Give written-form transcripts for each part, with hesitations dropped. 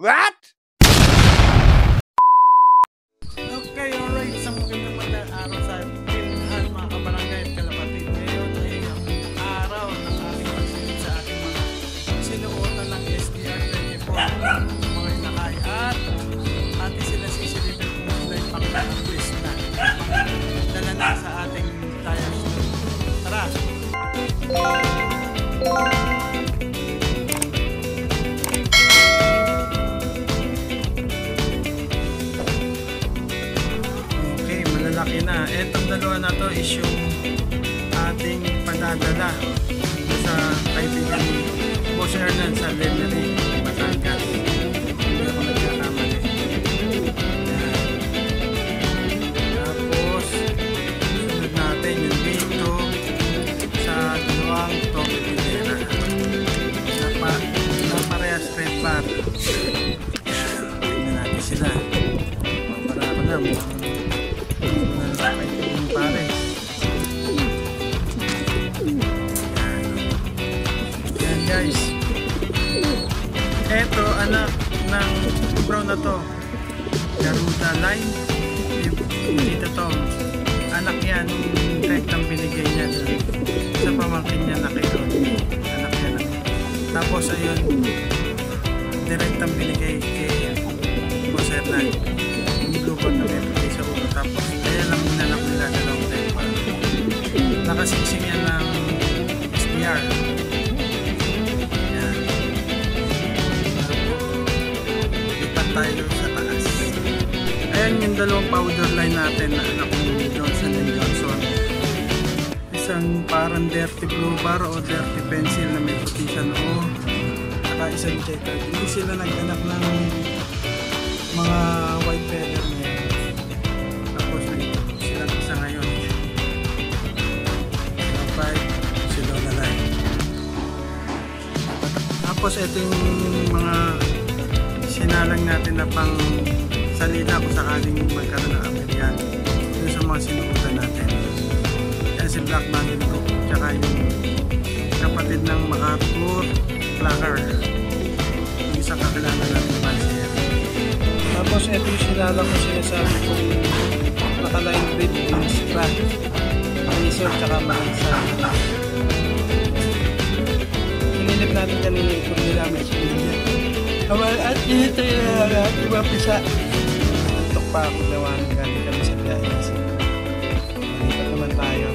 What? Okay, alright. Isang magandang araw sa pinhan mga kabarangay at kalapatid. Ngayon ay ang araw ng aming pagsilip sa ating mga sinuotan ng SDR 24 mga inakay at atin sila sisilipin kung sila yung pang-twist na dala na sa ating tire store. Tara! Malaki na. Etong dalawa na to is yung ating padadala sa kaibigan ni Boss Hernan sa Lemery, Batangas. Hindi ako nagkakamali. Tapos sunod natin yung dito sa dalawang Toge Pinera na parehas red bar. Tingnan natin sila. Para na pare. Yan guys. Eto anak ng brown na to. Garuda line. Dito to. Anak yan. Kahit ang binigay niya sa pamangkin niya na kayo. Anak yan. Tapos ayun. Direct ang binigay kay Boss Hernan. Yung blue card na binigay sa ulo. Tapos kaya lang minalak nila dalawang tempa. Nakasiksing yan ng SDR. Yan. Lipat tayo sa taas. Ayan yung dalawang powder line natin na anak ni Johnson & Johnson. Isang parang dirty blue bar o dirty pencil na may puti siya noo. Saka isang checker. Hindi sila nag-anak ng mga white feather na yan. Tapos sila isa ngayon. Sila lalay. Tapos ito yung mga sinalang natin na pang salita kung sakaling magkaroon ng American. Ito sa mga sinukutan natin. Yan si Black Bandit Group. Tsaka yung kapatid ng MacArthur Placker. Yung isang kakilala natin Bansier. Tapos ito yung sinala ko sinasabi kung nakaline grip yung scratch manisor tsaka manisa. Hinilip natin kanina yung kung nilamit sa pinigyan awal at ito yung iba pisa tok pa ako gawain galing kami sa biyayas. Dito naman tayo.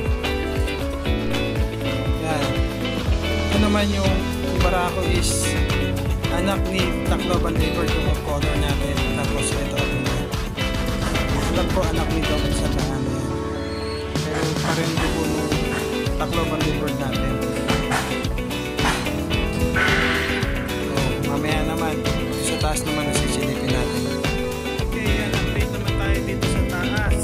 Yan. Ito naman yung barako is anak ni Tacloban River yung color natin. Tapos ito ako na. Alam ko anak ni Domin sa daan yan. Pero parin ko nung Tacloban River natin. So, mamaya naman. Sa taas naman na sisilipin natin. Okay, yan. Update naman tayo dito sa taas.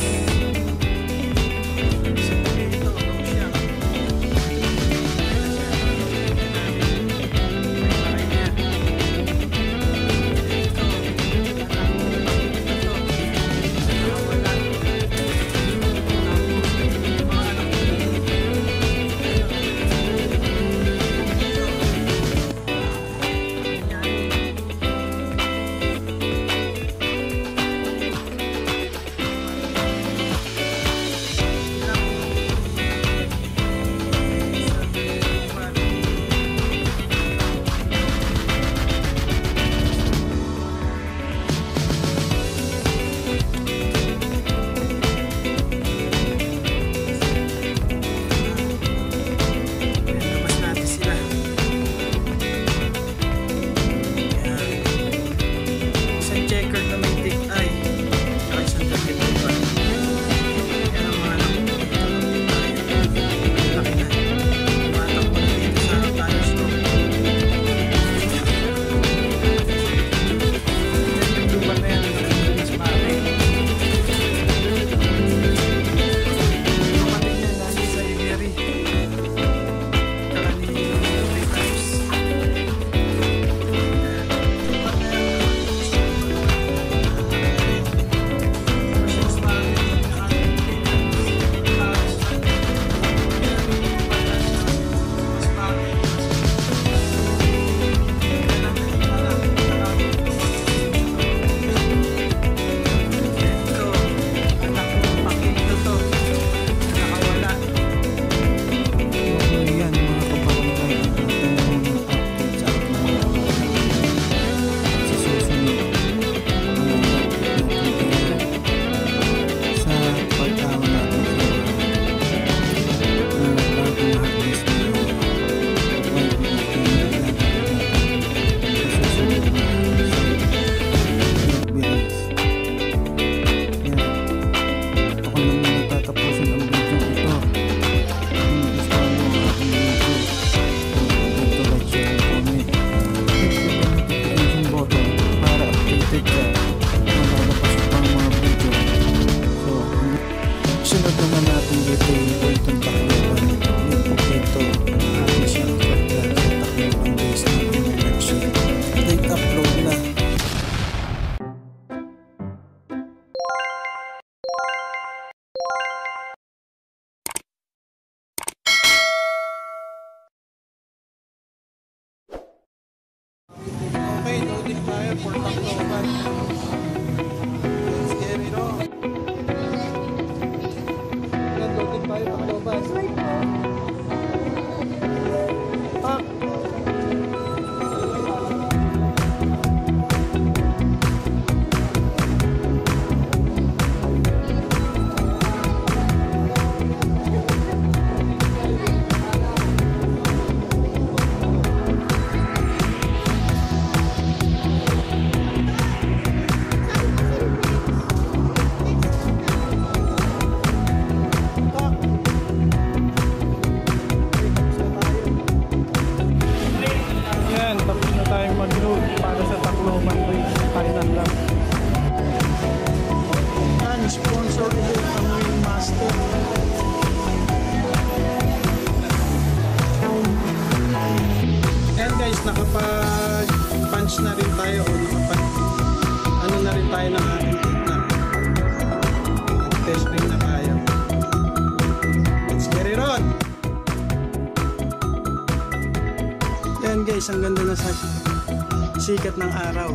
tayo for Tacloban. Let's get it on. Yan, loading tayo Tacloban. Tak! Mag-load para sa Tacloban Race final lap. Yan, sponsor ulit ang Wingmaster. Yan guys, nakapag-punch na rin tayo o ano na rin tayo ng ating titna. Test ring na tayo. Let's get it on! Yan guys, ang ganda na sa sikat ng araw.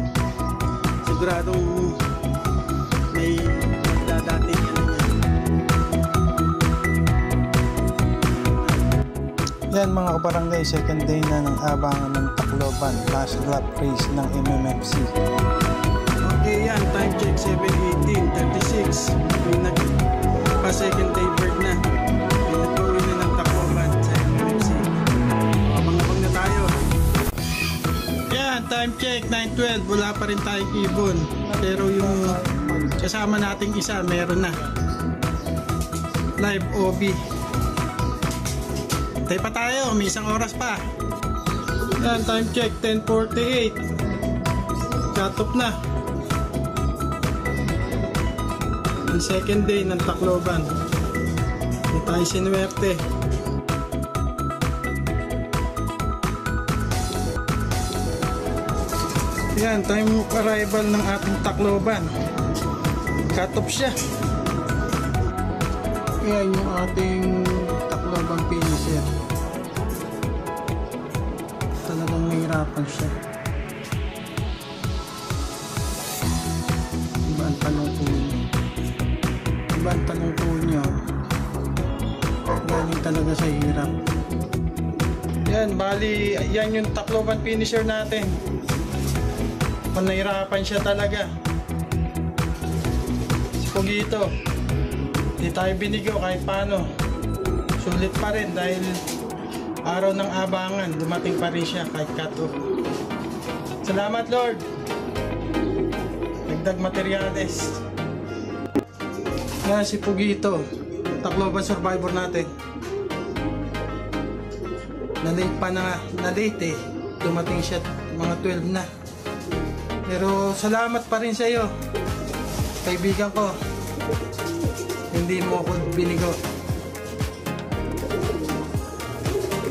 Siguradong may magdadating ano yan. Yan mga kabarangay, second day na ng abangan ng Tacloban last lap race ng MMFC. Okay yan, time check 7:18:36. May nagpa second day bird na. May nagpauwi na ng Tacloban sa MMFC. Abang-abang na tayo. Yan, time check 9:12, wala pa rin tayong ibon, pero yung kasama nating isa meron na live OB. Tayo pa tayo, may isang oras pa. Yan, time check 10:48, cut off na ang second day ng Tacloban. Hindi tayo sinuwerte. Yan, time arrival ng ating Tacloban. Cut off siya. Yan yung ating Tacloban finisher. Talagang mahirapan siya. Iba ang tanong po niyo. Iba ang tanong po niyo. Galing talaga sa hirap. Yan, bali, yan yung Tacloban finisher natin. Nahirapan siya talaga. Si Pugito, hindi tayo binigo kahit paano. Sulit pa rin dahil araw ng abangan, dumating pa rin siya kahit cut-off. Salamat Lord. Dagdag materyales. Yan si Pugito, Tacloban survivor natin. Na-late pa na, na-late eh. Dumating siya mga 12 na. Pero salamat pa rin sa iyo, kaibigan ko. Hindi mo ako binigo.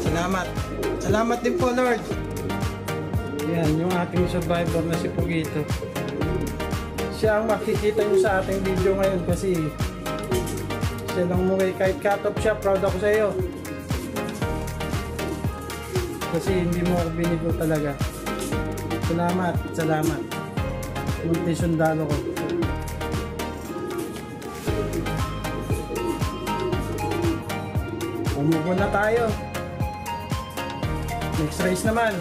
Salamat. Salamat din po Lord. Yan, yung ating survivor na si Pugito. Siya ang makikita nyo sa ating video ngayon kasi siya lang umuwi. Kahit cut off siya, proud ako sa iyo. Kasi hindi mo ako binigo talaga. Salamat, salamat. Munti sundalo ko. Umubo na tayo. Next race naman.